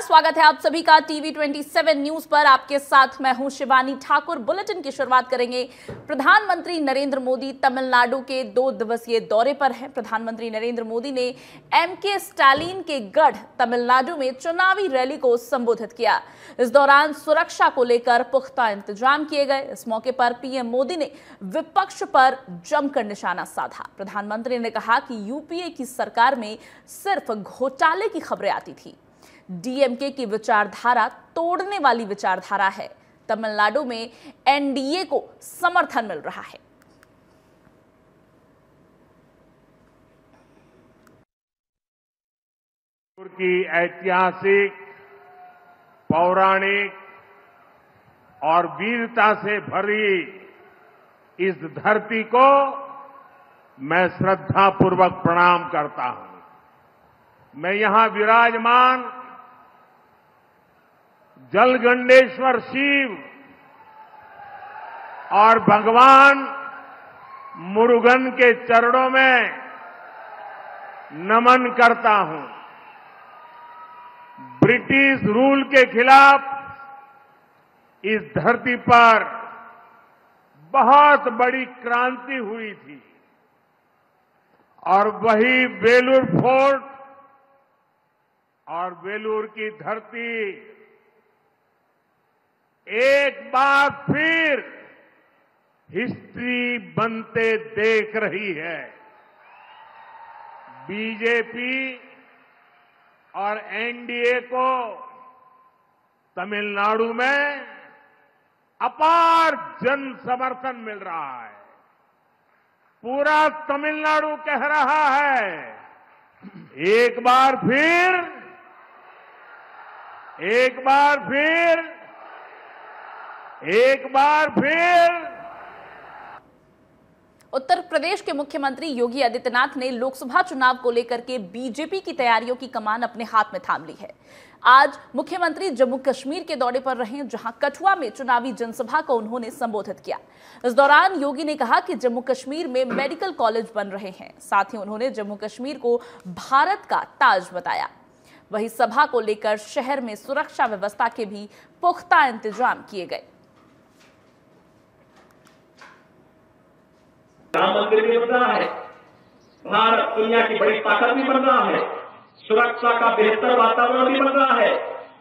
स्वागत है आप सभी का टीवी 27 न्यूज पर। आपके साथ मैं हूं शिवानी ठाकुर। बुलेटिन की शुरुआत करेंगे। प्रधानमंत्री नरेंद्र मोदी तमिलनाडु के 2 दिवसीय दौरे पर हैं। प्रधानमंत्री नरेंद्र मोदी ने एमके स्टालिन के गढ़ तमिलनाडु में चुनावी रैली को संबोधित किया। इस दौरान सुरक्षा को लेकर पुख्ता इंतजाम किए गए। इस मौके पर पीएम मोदी ने विपक्ष पर जमकर निशाना साधा। प्रधानमंत्री ने कहा कि यूपीए की सरकार में सिर्फ घोटाले की खबरें आती थी। डीएमके की विचारधारा तोड़ने वाली विचारधारा है। तमिलनाडु में एनडीए को समर्थन मिल रहा है। की ऐतिहासिक, पौराणिक और वीरता से भरी इस धरती को मैं श्रद्धापूर्वक प्रणाम करता हूं। मैं यहां विराजमान जलगंडेश्वर शिव और भगवान मुरुगन के चरणों में नमन करता हूं। ब्रिटिश रूल के खिलाफ इस धरती पर बहुत बड़ी क्रांति हुई थी और वही वेलूर फोर्ट और वेलूर की धरती एक बार फिर हिस्ट्री बनते देख रही है। बीजेपी और एनडीए को तमिलनाडु में अपार जन समर्थन मिल रहा है। पूरा तमिलनाडु कह रहा है, एक बार फिर उत्तर प्रदेश के मुख्यमंत्री योगी आदित्यनाथ ने लोकसभा चुनाव को लेकर के बीजेपी की तैयारियों की कमान अपने हाथ में थाम ली है। आज मुख्यमंत्री जम्मू कश्मीर के दौरे पर रहे, जहां कठुआ में चुनावी जनसभा को उन्होंने संबोधित किया। इस दौरान योगी ने कहा कि जम्मू कश्मीर में मेडिकल कॉलेज बन रहे हैं। साथ ही उन्होंने जम्मू कश्मीर को भारत का ताज बताया। वहीं सभा को लेकर शहर में सुरक्षा व्यवस्था के भी पुख्ता इंतजाम किए गए। राम मंदिर भी बन रहा है, भारत दुनिया की बड़ी ताकत भी बन रहा है, सुरक्षा का बेहतर वातावरण भी बन रहा है,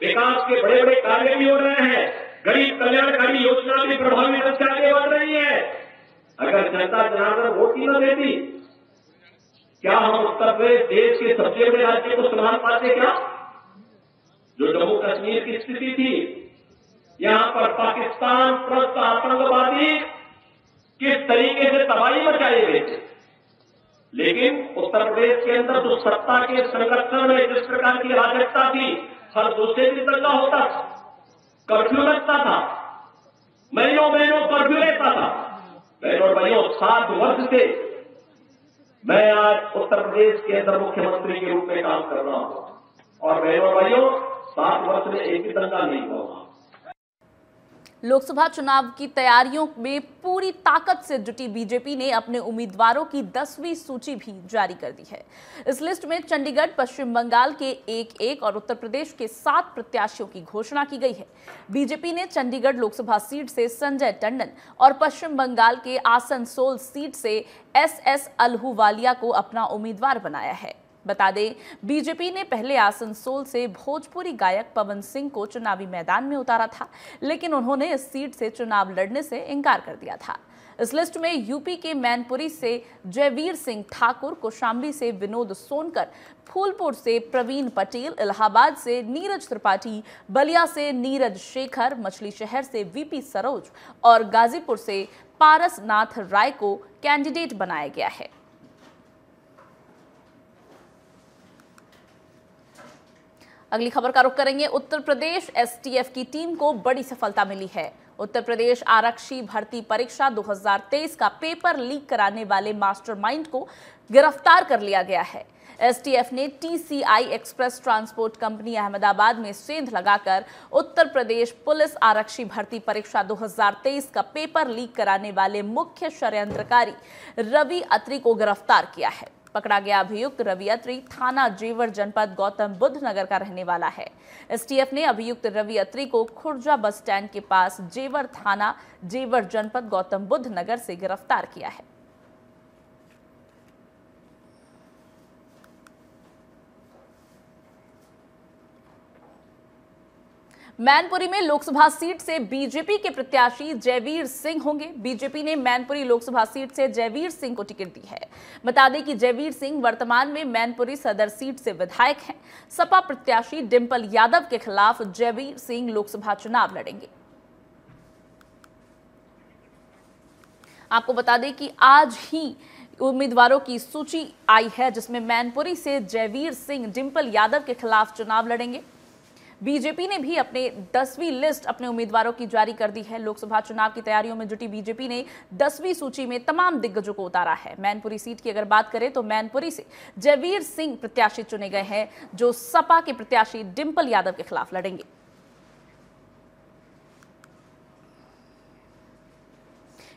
विकास के बड़े बड़े कार्य भी हो रहे हैं, गरीब कल्याणकारी योजना भी प्रभावी ढंग से आगे बढ़ रही है। अगर जनता जनार्दन वोट ही न देती, क्या हम उत्तर प्रदेश देश के सबसे बड़े राज्य को संभाल पाते? क्या जो जम्मू कश्मीर की स्थिति थी, यहां पर पाकिस्तान प्रस्त आतंकवादी किस तरीके से तबाही मचाए गए थे, लेकिन उत्तर प्रदेश के अंदर जो सत्ता के संरक्षण में जिस प्रकार की अराजकता थी, हर दूसरे दिन दंगा होता था, कर्फ्यू लगता था, महीनों कर्फ्यू रहता था। बहनों और भाइयों, 7 वर्ष से मैं आज उत्तर प्रदेश के अंदर मुख्यमंत्री के रूप में काम कर रहा हूं और बहनों और भाइयों, 7 वर्ष में एक भी दंगा नहीं हुआ। लोकसभा चुनाव की तैयारियों में पूरी ताकत से जुटी बीजेपी ने अपने उम्मीदवारों की 10वीं सूची भी जारी कर दी है। इस लिस्ट में चंडीगढ़, पश्चिम बंगाल के 1 और उत्तर प्रदेश के 7 प्रत्याशियों की घोषणा की गई है। बीजेपी ने चंडीगढ़ लोकसभा सीट से संजय टंडन और पश्चिम बंगाल के आसनसोल सीट से SS अल्हूवालिया को अपना उम्मीदवार बनाया है। बता दें, बीजेपी ने पहले आसनसोल से भोजपुरी गायक पवन सिंह को चुनावी मैदान में उतारा था, लेकिन उन्होंने इस सीट से चुनाव लड़ने से इनकार कर दिया था। इस लिस्ट में यूपी के मैनपुरी से जयवीर सिंह ठाकुर, कौशाम्बी से विनोद सोनकर, फूलपुर से प्रवीण पटेल, इलाहाबाद से नीरज त्रिपाठी, बलिया से नीरज शेखर, मछली शहर से VP सरोज और गाजीपुर से पारसनाथ राय को कैंडिडेट बनाया गया है। अगली खबर का रुख करेंगे। उत्तर प्रदेश STF की टीम को बड़ी सफलता मिली है। उत्तर प्रदेश आरक्षी भर्ती परीक्षा 2023 का पेपर लीक कराने वाले मास्टरमाइंड को गिरफ्तार कर लिया गया है। STF ने TCI express transport company Ahmedabad में सेंध लगाकर उत्तर प्रदेश पुलिस आरक्षी भर्ती परीक्षा 2023 का पेपर लीक कराने वाले मुख्य षड्यंत्रकारी रवि अत्री को गिरफ्तार किया है। पकड़ा गया अभियुक्त रवि अत्री थाना जेवर जनपद गौतम बुद्ध नगर का रहने वाला है। एसटीएफ ने अभियुक्त रवि अत्री को खुर्जा बस स्टैंड के पास जेवर थाना जेवर जनपद गौतम बुद्ध नगर से गिरफ्तार किया है। मैनपुरी में लोकसभा सीट से बीजेपी के प्रत्याशी जयवीर सिंह होंगे। बीजेपी ने मैनपुरी लोकसभा सीट से जयवीर सिंह को टिकट दी है। बता दें कि जयवीर सिंह वर्तमान में मैनपुरी सदर सीट से विधायक हैं। सपा प्रत्याशी डिंपल यादव के खिलाफ जयवीर सिंह लोकसभा चुनाव लड़ेंगे। आपको बता दें कि आज ही उम्मीदवारों की सूची आई है, जिसमें मैनपुरी से जयवीर सिंह डिंपल यादव के खिलाफ चुनाव लड़ेंगे। बीजेपी ने भी अपने 10वीं लिस्ट अपने उम्मीदवारों की जारी कर दी है। लोकसभा चुनाव की तैयारियों में जुटी बीजेपी ने 10वीं सूची में तमाम दिग्गजों को उतारा है। मैनपुरी सीट की अगर बात करें तो मैनपुरी से जयवीर सिंह प्रत्याशी चुने गए हैं, जो सपा के प्रत्याशी डिंपल यादव के खिलाफ लड़ेंगे।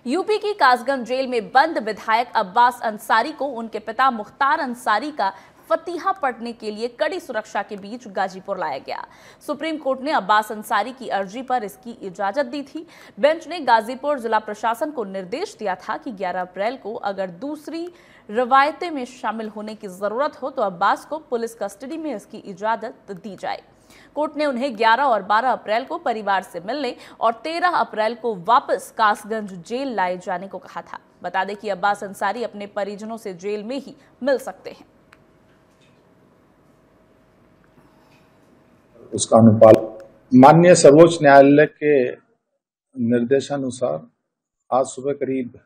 यूपी की कासगंज जेल में बंद विधायक अब्बास अंसारी को उनके पिता मुख्तार अंसारी का फतीहा पढ़ने के लिए कड़ी सुरक्षा के बीच गाजीपुर लाया गया। सुप्रीम कोर्ट ने अब्बास अंसारी की अर्जी पर इसकी इजाजत दी थी। बेंच ने गाजीपुर जिला प्रशासन को निर्देश दिया था कि 11 अप्रैल को अगर दूसरी रवायतें में शामिल होने की जरूरत हो तो अब्बास को पुलिस कस्टडी में इसकी इजाजत दी जाए। कोर्ट ने उन्हें 11 और 12 अप्रैल को परिवार से मिलने और 13 अप्रैल को वापस कासगंज जेल लाए जाने को कहा था। बता दें कि अब्बास अंसारी अपने परिजनों से जेल में ही मिल सकते हैं। उसका अनुपालन माननीय सर्वोच्च न्यायालय के निर्देशानुसार आज सुबह करीब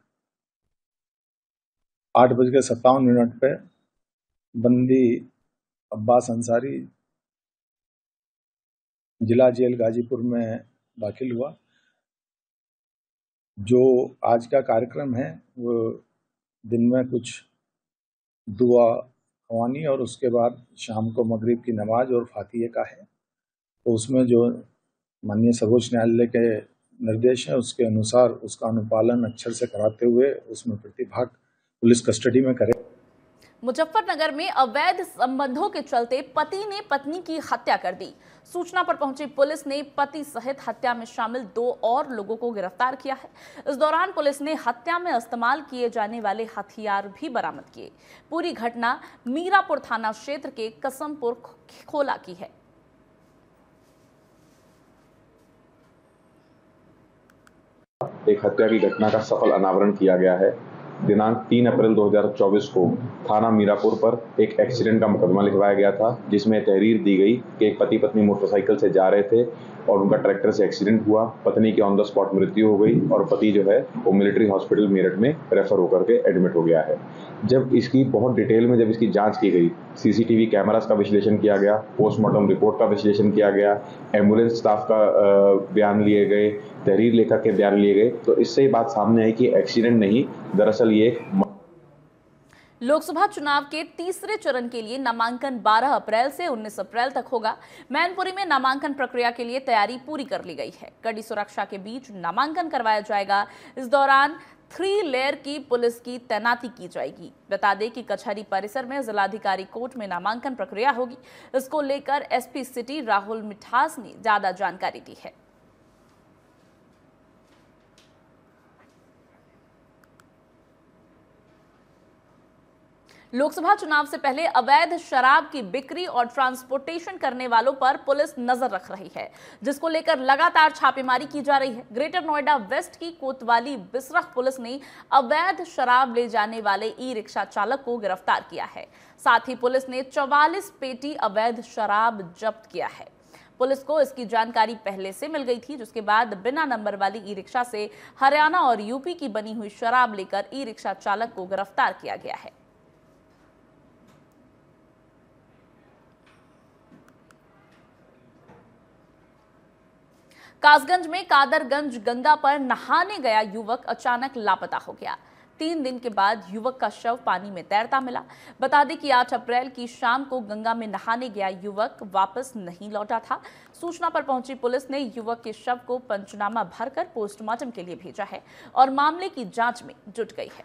8:57 पे बंदी अब्बास अंसारी जिला जेल गाजीपुर में दाखिल हुआ। जो आज का कार्यक्रम है वो दिन में कुछ दुआ ख्वानी और उसके बाद शाम को मगरिब की नमाज और फातिहे का है। तो उसमें जो माननीय सर्वोच्च न्यायालय के निर्देश है उसके अनुसार उसका अनुपालन अक्षर से कराते हुए उसमें प्रतिभाग पुलिस कस्टडी में करे। मुजफ्फरनगर में अवैध संबंधों के चलते पति ने पत्नी की हत्या कर दी। सूचना पर पहुंची पुलिस ने पति सहित हत्या में शामिल 2 और लोगों को गिरफ्तार किया है। इस दौरान पुलिस ने हत्या में इस्तेमाल किए जाने वाले हथियार भी बरामद किए। पूरी घटना मीरापुर थाना क्षेत्र के कसमपुर खोला की है। एक हत्या की घटना का सफल अनावरण किया गया है। दिनांक 3 अप्रैल 2024 को थाना मीरापुर पर एक एक्सीडेंट का मुकदमा लिखवाया गया था, जिसमें तहरीर दी गई कि एक पति पत्नी मोटरसाइकिल से जा रहे थे और उनका ट्रैक्टर से एक्सीडेंट हुआ। पत्नी की ऑन द स्पॉट मृत्यु हो गई और पति जो है वो मिलिट्री हॉस्पिटल मेरठ में रेफर होकर के एडमिट हो गया है। जब इसकी बहुत डिटेल में जब इसकी जांच की गई, सीसीटीवी कैमरास का विश्लेषण किया गया, पोस्टमार्टम रिपोर्ट का विश्लेषण किया गया, एम्बुलेंस स्टाफ का बयान लिए गए, तहरीर लेखक के बयान लिए गए, तो इससे ये बात सामने आई कि एक्सीडेंट नहीं, दरअसल ये लोकसभा चुनाव के तीसरे चरण के लिए नामांकन 12 अप्रैल से 19 अप्रैल तक होगा। मैनपुरी में नामांकन प्रक्रिया के लिए तैयारी पूरी कर ली गई है। कड़ी सुरक्षा के बीच नामांकन करवाया जाएगा। इस दौरान 3 लेयर की पुलिस की तैनाती की जाएगी। बता दें कि कचहरी परिसर में जिलाधिकारी कोर्ट में नामांकन प्रक्रिया होगी। इसको लेकर एसपी सिटी राहुल मिठास ने ज्यादा जानकारी दी है। लोकसभा चुनाव से पहले अवैध शराब की बिक्री और ट्रांसपोर्टेशन करने वालों पर पुलिस नजर रख रही है, जिसको लेकर लगातार छापेमारी की जा रही है। ग्रेटर नोएडा वेस्ट की कोतवाली बिसरख पुलिस ने अवैध शराब ले जाने वाले ई रिक्शा चालक को गिरफ्तार किया है। साथ ही पुलिस ने 44 पेटी अवैध शराब जब्त किया है। पुलिस को इसकी जानकारी पहले से मिल गई थी, जिसके बाद बिना नंबर वाली ई रिक्शा से हरियाणा और यूपी की बनी हुई शराब लेकर ई रिक्शा चालक को गिरफ्तार किया गया है। कासगंज में कादरगंज गंगा पर नहाने गया युवक अचानक लापता हो गया। 3 दिन के बाद युवक का शव पानी में तैरता मिला। बता दें कि 8 अप्रैल की शाम को गंगा में नहाने गया युवक वापस नहीं लौटा था। सूचना पर पहुंची पुलिस ने युवक के शव को पंचनामा भरकर पोस्टमार्टम के लिए भेजा है और मामले की जांच में जुट गई है।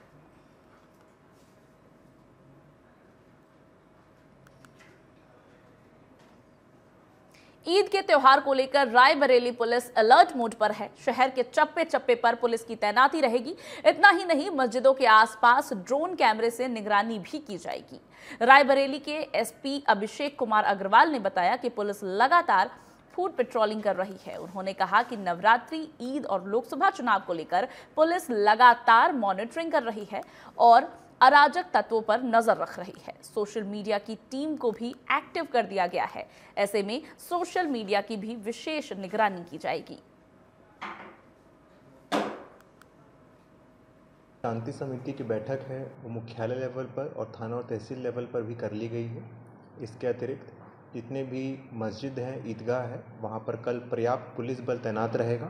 ईद के त्योहार को लेकर रायबरेली पुलिस अलर्ट मोड पर है। शहर के चप्पे चप्पे पर पुलिस की तैनाती रहेगी। इतना ही नहीं, मस्जिदों के आसपास ड्रोन कैमरे से निगरानी भी की जाएगी। रायबरेली के एसपी अभिषेक कुमार अग्रवाल ने बताया कि पुलिस लगातार फूड पेट्रोलिंग कर रही है। उन्होंने कहा कि नवरात्रि, ईद और लोकसभा चुनाव को लेकर पुलिस लगातार मॉनिटरिंग कर रही है और अराजक तत्वों पर नजर रख रही है। सोशल मीडिया की टीम को भी एक्टिव कर दिया गया है। ऐसे में सोशल मीडिया की भी विशेष निगरानी की जाएगी। शांति समिति की बैठक है वो मुख्यालय लेवल पर और थाना और तहसील लेवल पर भी कर ली गई है। इसके अतिरिक्त जितने भी मस्जिद हैं, ईदगाह है, वहाँ पर कल पर्याप्त पुलिस बल तैनात रहेगा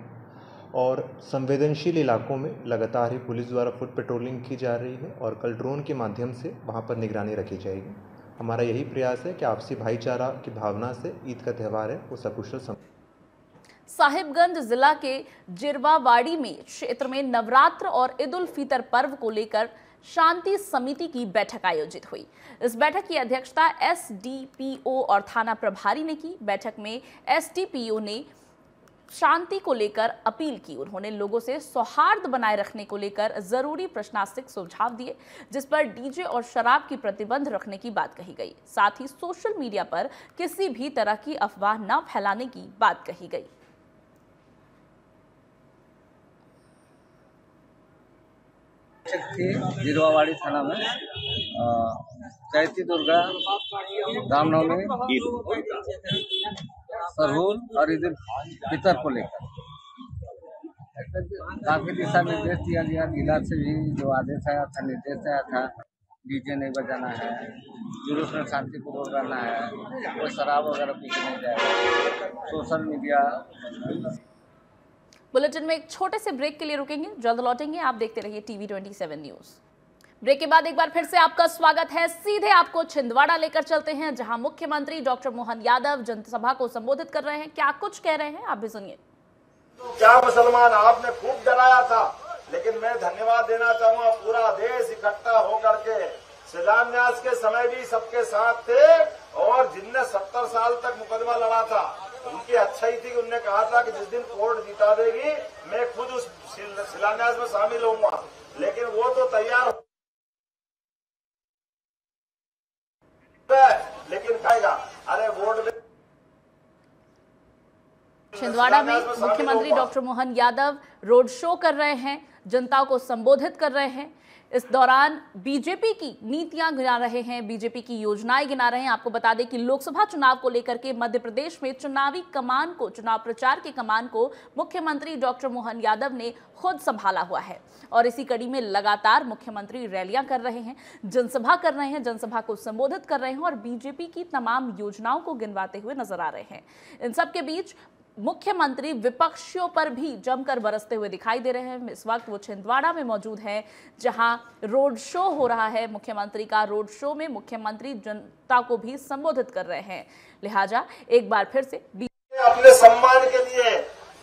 और संवेदनशील इलाकों में लगातार ही पुलिस द्वारा फुट पेट्रोलिंग की जा रही है और कल ड्रोन के माध्यम से वहाँ पर निगरानी रखी जाएगी। हमारा यही प्रयास है कि आपसी भाईचारा की भावना से ईद का त्यौहार है वो सकुशल। साहिबगंज जिला के जिरवावाड़ी में क्षेत्र में नवरात्र और ईद उल फितर पर्व को लेकर शांति समिति की बैठक आयोजित हुई। इस बैठक की अध्यक्षता एसडीपीओ और थाना प्रभारी ने की। बैठक में एसडीपीओ ने शांति को लेकर अपील की। उन्होंने लोगों से सौहार्द बनाए रखने को लेकर जरूरी प्रशासनिक सुझाव दिए, जिस पर डीजे और शराब की प्रतिबंध रखने की बात कही गई। साथ ही सोशल मीडिया पर किसी भी तरह की अफवाह न फैलाने की बात कही गई। जिरवावाड़ी थाना में चैती दुर्गा, रामनवमी, सरहुल और ईद उल फितर को लेकर काफी दिशा निर्देश दिया गया। जिला से भी जो आदेश आया था, निर्देश आया था, डीजे नहीं बजाना है, जुलूस में शांतिपूर्वक रहना है, कोई शराब वगैरह पीने नहीं जाएगा। Social media. बुलेटिन में एक छोटे से ब्रेक के लिए रुकेंगे, जल्द लौटेंगे। आप देखते रहिए टीवी 27 न्यूज। ब्रेक के बाद एक बार फिर से आपका स्वागत है। सीधे आपको छिंदवाड़ा लेकर चलते हैं, जहां मुख्यमंत्री डॉक्टर मोहन यादव जनसभा को संबोधित कर रहे हैं। क्या कुछ कह रहे हैं, आप भी सुनिए। क्या मुसलमान, आपने खूब डराया था, लेकिन मैं धन्यवाद देना चाहूंगा, पूरा देश इकट्ठा होकर के शिलान्यास के समय भी सबके साथ थे और जिनने 70 साल तक मुकदमा लड़ा था उनकी अच्छाई थी कि उनने कहा था कि जिस दिन कोर्ट जिता देगी मैं खुद उस शिलान्यास में शामिल होऊंगा, लेकिन वो तो तैयार, लेकिन कहेगा अरे वोट। छिंदवाड़ा में मुख्यमंत्री doctor Mohan Yadav road show कर रहे हैं, जनता को संबोधित कर रहे हैं। इस दौरान बीजेपी की नीतियां गिना रहे हैं, बीजेपी की योजनाएं गिना रहे हैं। आपको बता दें कि लोकसभा चुनाव को लेकर के मध्य प्रदेश में चुनावी कमान को, चुनाव प्रचार की कमान को मुख्यमंत्री डॉक्टर मोहन यादव ने खुद संभाला हुआ है और इसी कड़ी में लगातार मुख्यमंत्री रैलियां कर रहे हैं, जनसभा कर रहे हैं, जनसभा को संबोधित कर रहे हैं और बीजेपी की तमाम योजनाओं को गिनवाते हुए नजर आ रहे हैं। इन सब के बीच मुख्यमंत्री विपक्षियों पर भी जमकर बरसते हुए दिखाई दे रहे हैं। इस वक्त वो छिंदवाड़ा में मौजूद हैं, जहां रोड शो हो रहा है मुख्यमंत्री का। रोड शो में मुख्यमंत्री जनता को भी संबोधित कर रहे हैं। लिहाजा एक बार फिर से अपने सम्मान के लिए,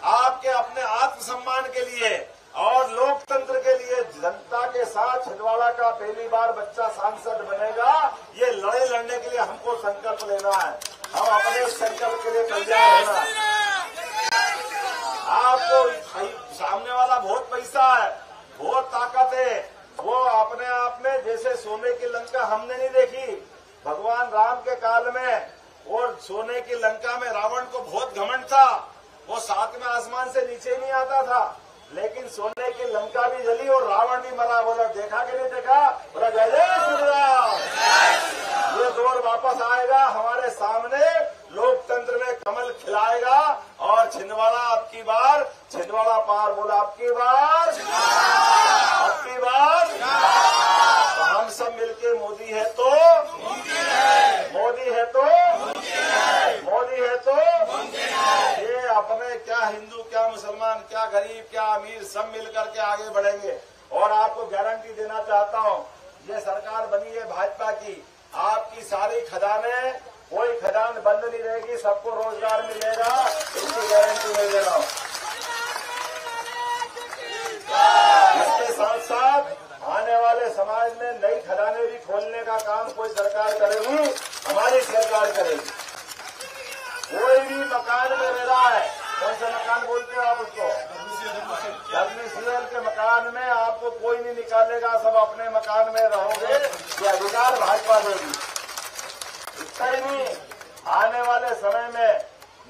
आपके अपने आत्मसम्मान के लिए और लोकतंत्र के लिए जनता के साथ छिंदवाड़ा का पहली बार बच्चा सांसद बनेगा, ये लड़ाई लड़ने के लिए हमको संकल्प लेना है। हम अपने संकल्प के लिए तैयार रहना। आपको सामने वाला बहुत पैसा है, बहुत ताकत है, वो अपने आप में जैसे सोने की लंका हमने नहीं देखी भगवान राम के काल में, और सोने की लंका में रावण को बहुत घमंड था, वो 7वें आसमान से नीचे नहीं आता था, लेकिन सोने की लंका भी जली और रावण भी मरा। बोला देखा कि नहीं देखा? बोला जय जय श्री राम। ये दौर वापस आएगा, हमारे सामने लोकतंत्र में कमल खिलाएगा और छिंदवाड़ा आपकी बार, छिंदवाड़ा पार। बोला आपकी बार, आपकी बार। तो हम सब मिलके मोदी है तो, मोदी है तो, मोदी है तो, ये अपने क्या हिंदू, क्या मुसलमान, क्या गरीब, क्या अमीर, सब मिलकर के आगे बढ़ेंगे। और आपको गारंटी देना चाहता हूँ, ये सरकार बनी है भाजपा की, आपकी सारी खजाने, कोई खजान बंद नहीं रहेगी, सबको रोजगार मिलेगा, इसकी गारंटी मैं दे रहा हूँ। इसके साथ साथ आने वाले समाज में नई खजाने भी खोलने का काम कोई सरकार करेगी, हमारी सरकार करेगी। कोई भी नहीं निकालेगा, सब अपने मकान में रहोगे, ये अधिकार भाजपा देगी। इतना ही नहीं, आने वाले समय में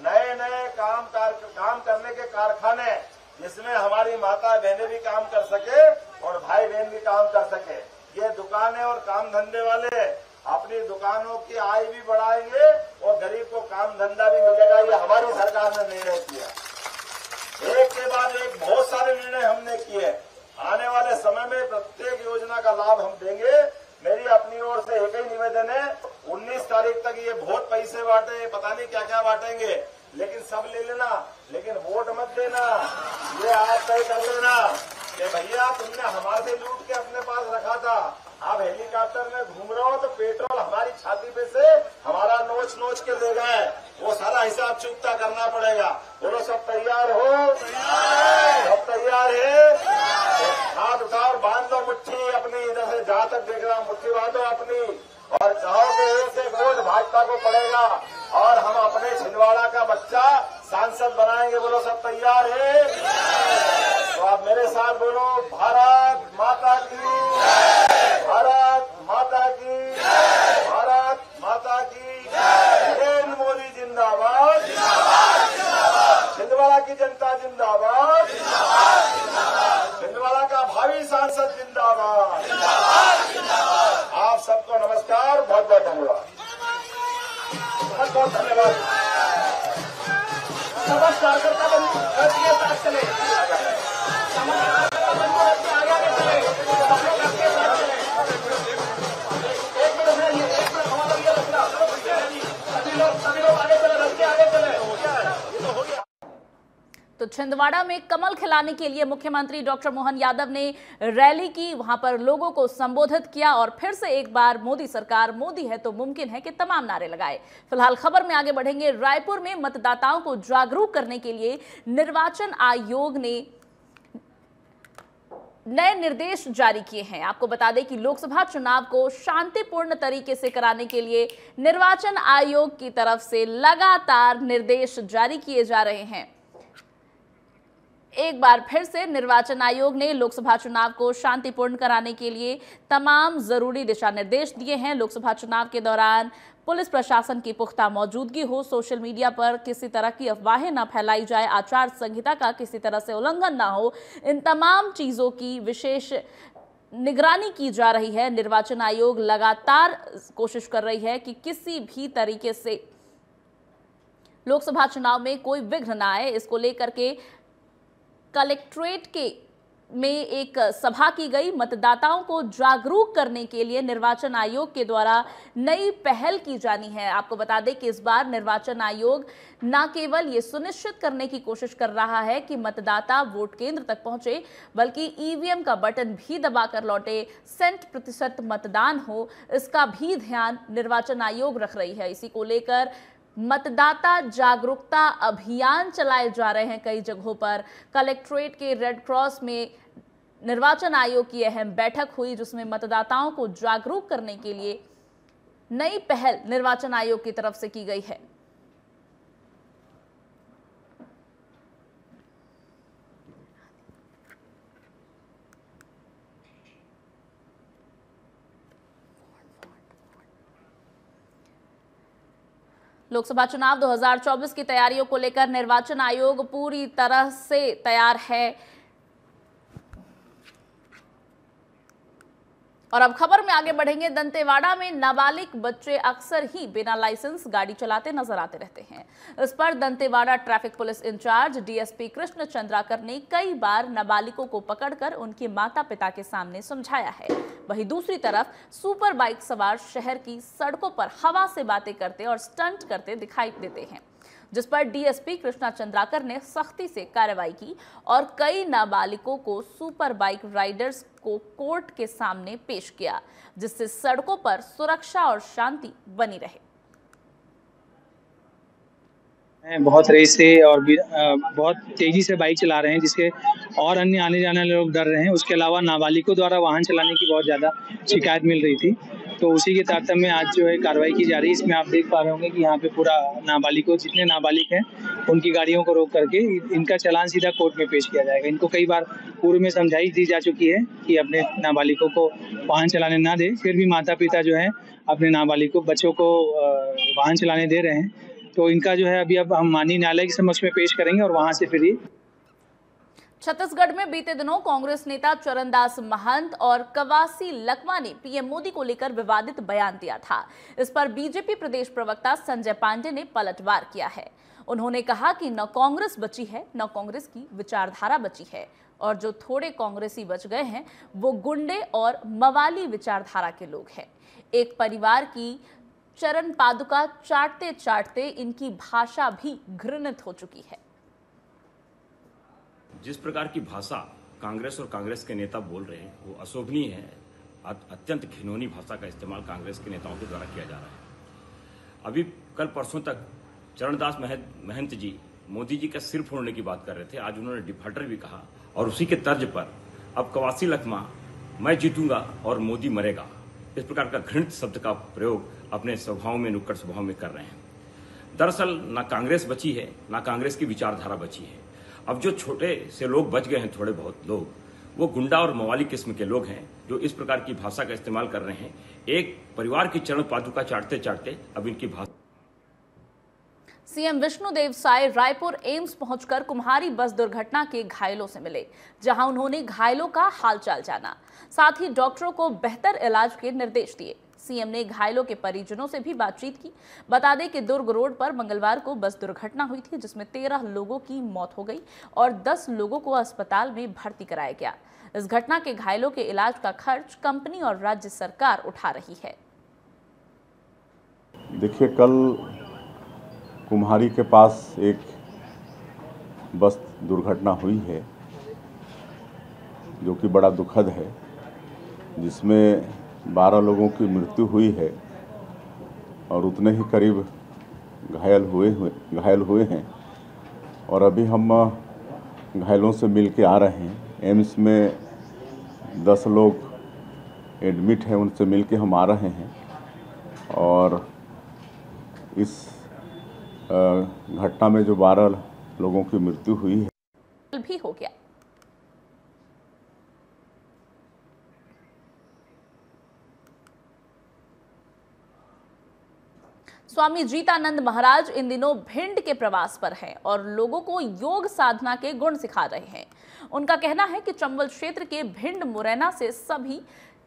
नए नए काम करने के कारखाने, जिसमें हमारी माता बहनें भी काम कर सके और भाई बहन भी काम कर सके। ये दुकानें और काम धंधे वाले अपनी दुकानों की आय भी बढ़ाएंगे और गरीब को काम धंधा भी मिलेगा। ये हमारी सरकार ने निर्णय किया। एक के बाद एक बहुत सारे निर्णय हमने किए। आने वाले समय में प्रत्येक योजना का लाभ हम देंगे। मेरी अपनी ओर से एक ही निवेदन है, 19 तारीख तक ये बहुत पैसे बांटे, पता नहीं क्या क्या बांटेंगे, लेकिन सब ले लेना, लेकिन वोट मत देना। ये आप तय कर लेना कि भैया तुमने हमारे से लूट के अपने पास रखा था, आप हेलीकॉप्टर में घूम रहे हो तो पेट्रोल हमारी छाती पे से हमारा नोच नोच के ले गए, वो सारा हिसाब चुकता करना पड़ेगा। बोलो सब तैयार हो? सब तैयार है? हाथ उठाओ, बांध लो मुट्ठी अपनी, इधर से जहां तक देख रहा हूं मुट्ठी बांधो अपनी, और कहो कि एक वोट भाजपा को पड़ेगा और हम अपने छिंदवाड़ा का बच्चा सांसद बनाएंगे। बोलो सब तैयार है? तो आप मेरे साथ बोलो, भारत माता की, भारत माता की, भारत माता की, नरेंद्र मोदी जिंदाबाद, छिंदवाड़ा की जनता जिंदाबाद, छिंदवाड़ा का भावी सांसद जिंदाबाद। आप सबको नमस्कार, बहुत बहुत धन्यवाद। बहुत बहुत धन्यवाद। नमस्कार करता साथ चले, तो छिंदवाड़ा में कमल खिलाने के लिए मुख्यमंत्री डॉक्टर मोहन यादव ने रैली की, वहां पर लोगों को संबोधित किया और फिर से एक बार मोदी सरकार, मोदी है तो मुमकिन है कि तमाम नारे लगाए। फिलहाल खबर में आगे बढ़ेंगे। रायपुर में मतदाताओं को जागरूक करने के लिए निर्वाचन आयोग ने नए निर्देश जारी किए हैं। आपको बता दें कि लोकसभा चुनाव को शांतिपूर्ण तरीके से कराने के लिए निर्वाचन आयोग की तरफ से लगातार निर्देश जारी किए जा रहे हैं। एक बार फिर से निर्वाचन आयोग ने लोकसभा चुनाव को शांतिपूर्ण कराने के लिए तमाम जरूरी दिशा निर्देश दिए हैं। लोकसभा चुनाव के दौरान पुलिस प्रशासन की पुख्ता मौजूदगी हो, सोशल मीडिया पर किसी तरह की अफवाहें न फैलाई जाए, आचार संहिता का किसी तरह से उल्लंघन ना हो, इन तमाम चीजों की विशेष निगरानी की जा रही है। निर्वाचन आयोग लगातार कोशिश कर रही है कि किसी भी तरीके से लोकसभा चुनाव में कोई विघ्न न आए। इसको लेकर के कलेक्ट्रेट में एक सभा की गई। मतदाताओं को जागरूक करने के लिए निर्वाचन आयोग के द्वारा नई पहल की जानी है। आपको बता दें कि इस बार निर्वाचन आयोग न केवल ये सुनिश्चित करने की कोशिश कर रहा है कि मतदाता वोट केंद्र तक पहुंचे, बल्कि ईवीएम का बटन भी दबाकर लौटे, 100% मतदान हो, इसका भी ध्यान निर्वाचन आयोग रख रही है। इसी को लेकर मतदाता जागरूकता अभियान चलाए जा रहे हैं कई जगहों पर। कलेक्ट्रेट के रेड क्रॉस में निर्वाचन आयोग की अहम बैठक हुई, जिसमें मतदाताओं को जागरूक करने के लिए नई पहल निर्वाचन आयोग की तरफ से की गई है। लोकसभा चुनाव 2024 की तैयारियों को लेकर निर्वाचन आयोग पूरी तरह से तैयार है। और अब खबर में आगे बढ़ेंगे। दंतेवाड़ा में नाबालिग बच्चे अक्सर ही बिना लाइसेंस गाड़ी चलाते नजर आते रहते हैं। इस पर Dantewada traffic police incharge DSP Krishna Chandrakar ने कई बार नाबालिगों को पकड़कर उनके माता पिता के सामने समझाया है। वहीं दूसरी तरफ सुपर बाइक सवार शहर की सड़कों पर हवा से बातें करते और स्टंट करते दिखाई देते हैं, जिस पर डीएसपी कृष्णा चंद्राकर ने सख्ती से कार्रवाई की और कई नाबालिगों को सुपर बाइक राइडर्स को कोर्ट के सामने पेश किया, जिससे सड़कों पर सुरक्षा और शांति बनी रहे। बहुत रेस से और बहुत तेजी से बाइक चला रहे हैं, जिसके और अन्य आने जाने वाले लोग डर रहे हैं। उसके अलावा नाबालिगों द्वारा वाहन चलाने की बहुत ज़्यादा शिकायत मिल रही थी, तो उसी के तारतम्य में आज जो है कार्रवाई की जा रही है। इसमें आप देख पा रहे होंगे कि यहाँ पे पूरा नाबालिगों, जितने नाबालिग हैं उनकी गाड़ियों को रोक करके इनका चालान सीधा कोर्ट में पेश किया जाएगा। इनको कई बार पूर्व में समझाइश दी जा चुकी है कि अपने नाबालिगों को वाहन चलाने ना दे, फिर भी माता पिता जो है अपने नाबालिग बच्चों को वाहन चलाने दे रहे हैं। तो इनका जो है अब हम माननीय न्यायालय के समक्ष में पेश करेंगे और वहां से फिर ये। छत्तीसगढ़ में बीते दिनों कांग्रेस नेता चरणदास महंत और कवासी लखमा ने पीएम मोदी को लेकर विवादित बयान दिया था। इस पर बीजेपी प्रदेश प्रवक्ता संजय पांडे ने पलटवार किया है। उन्होंने कहा कि न कांग्रेस बची है, न कांग्रेस की विचारधारा बची है, और जो थोड़े कांग्रेसी बच गए हैं वो गुंडे और मवाली विचारधारा के लोग हैं। एक परिवार की चरण पादुका चाटते चाटते इनकी भाषा भी घृणित हो चुकी है। जिस प्रकार की भाषा कांग्रेस और कांग्रेस के नेता बोल रहे हैं वो अशोभनीय है। अत्यंत घिनौनी भाषा का इस्तेमाल कांग्रेस के नेताओं के द्वारा किया जा रहा है। अभी कल परसों तक चरणदास महंत जी मोदी जी का सिर फोड़ने की बात कर रहे थे, आज उन्होंने डिफाल्टर भी कहा, और उसी के तर्ज पर अब कवासी लखमा मैं जीतूंगा और मोदी मरेगा, इस प्रकार का घृणित शब्द का प्रयोग अपने स्वभाव में, नुक्कड़ स्वभाव में कर रहे हैं। दरअसल ना कांग्रेस बची है, ना कांग्रेस की विचारधारा बची है। अब जो छोटे से लोग बच गए हैं, थोड़े बहुत लोग, वो गुंडा और मवाली किस्म के लोग हैं जो इस प्रकार की भाषा का इस्तेमाल कर रहे हैं। एक परिवार की चरण पादुका चाटते चाटते अब इनकी भाषा। सीएम विष्णुदेव साय रायपुर एम्स पहुंचकर कुम्हारी बस दुर्घटना के घायलों से मिले, जहां उन्होंने घायलों का हालचाल जाना, साथ ही डॉक्टरों को बेहतर इलाज के निर्देश दिए। सीएम ने घायलों के परिजनों से भी बातचीत की। बता दें कि दुर्ग रोड पर मंगलवार को बस दुर्घटना हुई थी, जिसमें 13 लोगों की मौत हो गई और 10 लोगों को अस्पताल में भर्ती कराया गया। इस घटना के घायलों के इलाज का खर्च कंपनी और राज्य सरकार उठा रही है। देखिए, कल कुम्हारी के पास एक बस दुर्घटना हुई है जो कि बड़ा दुखद है, जिसमें 12 लोगों की मृत्यु हुई है और उतने ही करीब घायल हुए हैं। और अभी हम घायलों से मिल के आ रहे हैं। एम्स में 10 लोग एडमिट हैं, उनसे मिल के हम आ रहे हैं। और इस घटना में जो 12 लोगों की मृत्यु हुई है भी हो गया। स्वामी जीतानंद महाराज इन दिनों भिंड के प्रवास पर हैं और लोगों को योग साधना के गुण सिखा रहे हैं। उनका कहना है कि चंबल क्षेत्र के भिंड मुरैना से सभी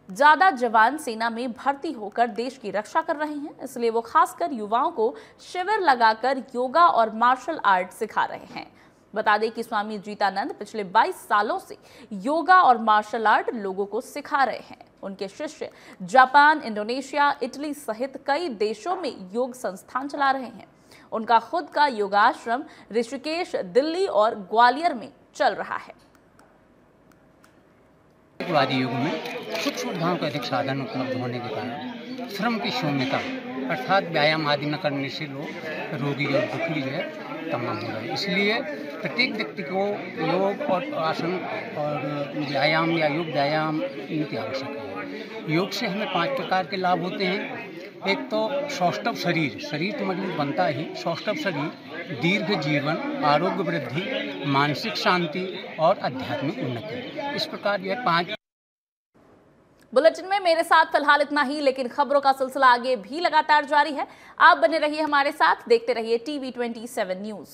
ज्यादा जवान सेना में भर्ती होकर देश की रक्षा कर रहे हैं, इसलिए वो खासकर युवाओं को शिविर लगाकर योगा और मार्शल आर्ट सिखा रहे हैं। बता दें कि स्वामी जीतानंद पिछले 22 सालों से योगा और मार्शल आर्ट लोगों को सिखा रहे हैं। उनके शिष्य जापान, इंडोनेशिया, इटली सहित कई देशों में योग संस्थान चला रहे हैं। उनका खुद का योगाश्रम ऋषिकेश, दिल्ली और ग्वालियर में चल रहा है। वादी युग में सुख सुविधाओं के अधिक साधन उपलब्ध होने के कारण श्रम की शून्यता अर्थात व्यायाम आदि न करने से लोग रोगी और दुखी जो है तमाम हो रहे हैं। इसलिए प्रत्येक व्यक्ति को योग और आसन और व्यायाम या योग व्यायाम इनकी आवश्यकता है। योग से हमें 5 प्रकार के लाभ होते हैं। एक तो सौष्ठव शरीर तो मजबूत बनता ही, सौष्ठव शरीर, दीर्घ जीवन, आरोग्य वृद्धि, मानसिक शांति और आध्यात्मिक उन्नति। इस प्रकार यह 5। बुलेटिन में मेरे साथ फिलहाल इतना ही, लेकिन खबरों का सिलसिला आगे भी लगातार जारी है। आप बने रहिए हमारे साथ, देखते रहिए TV27 न्यूज।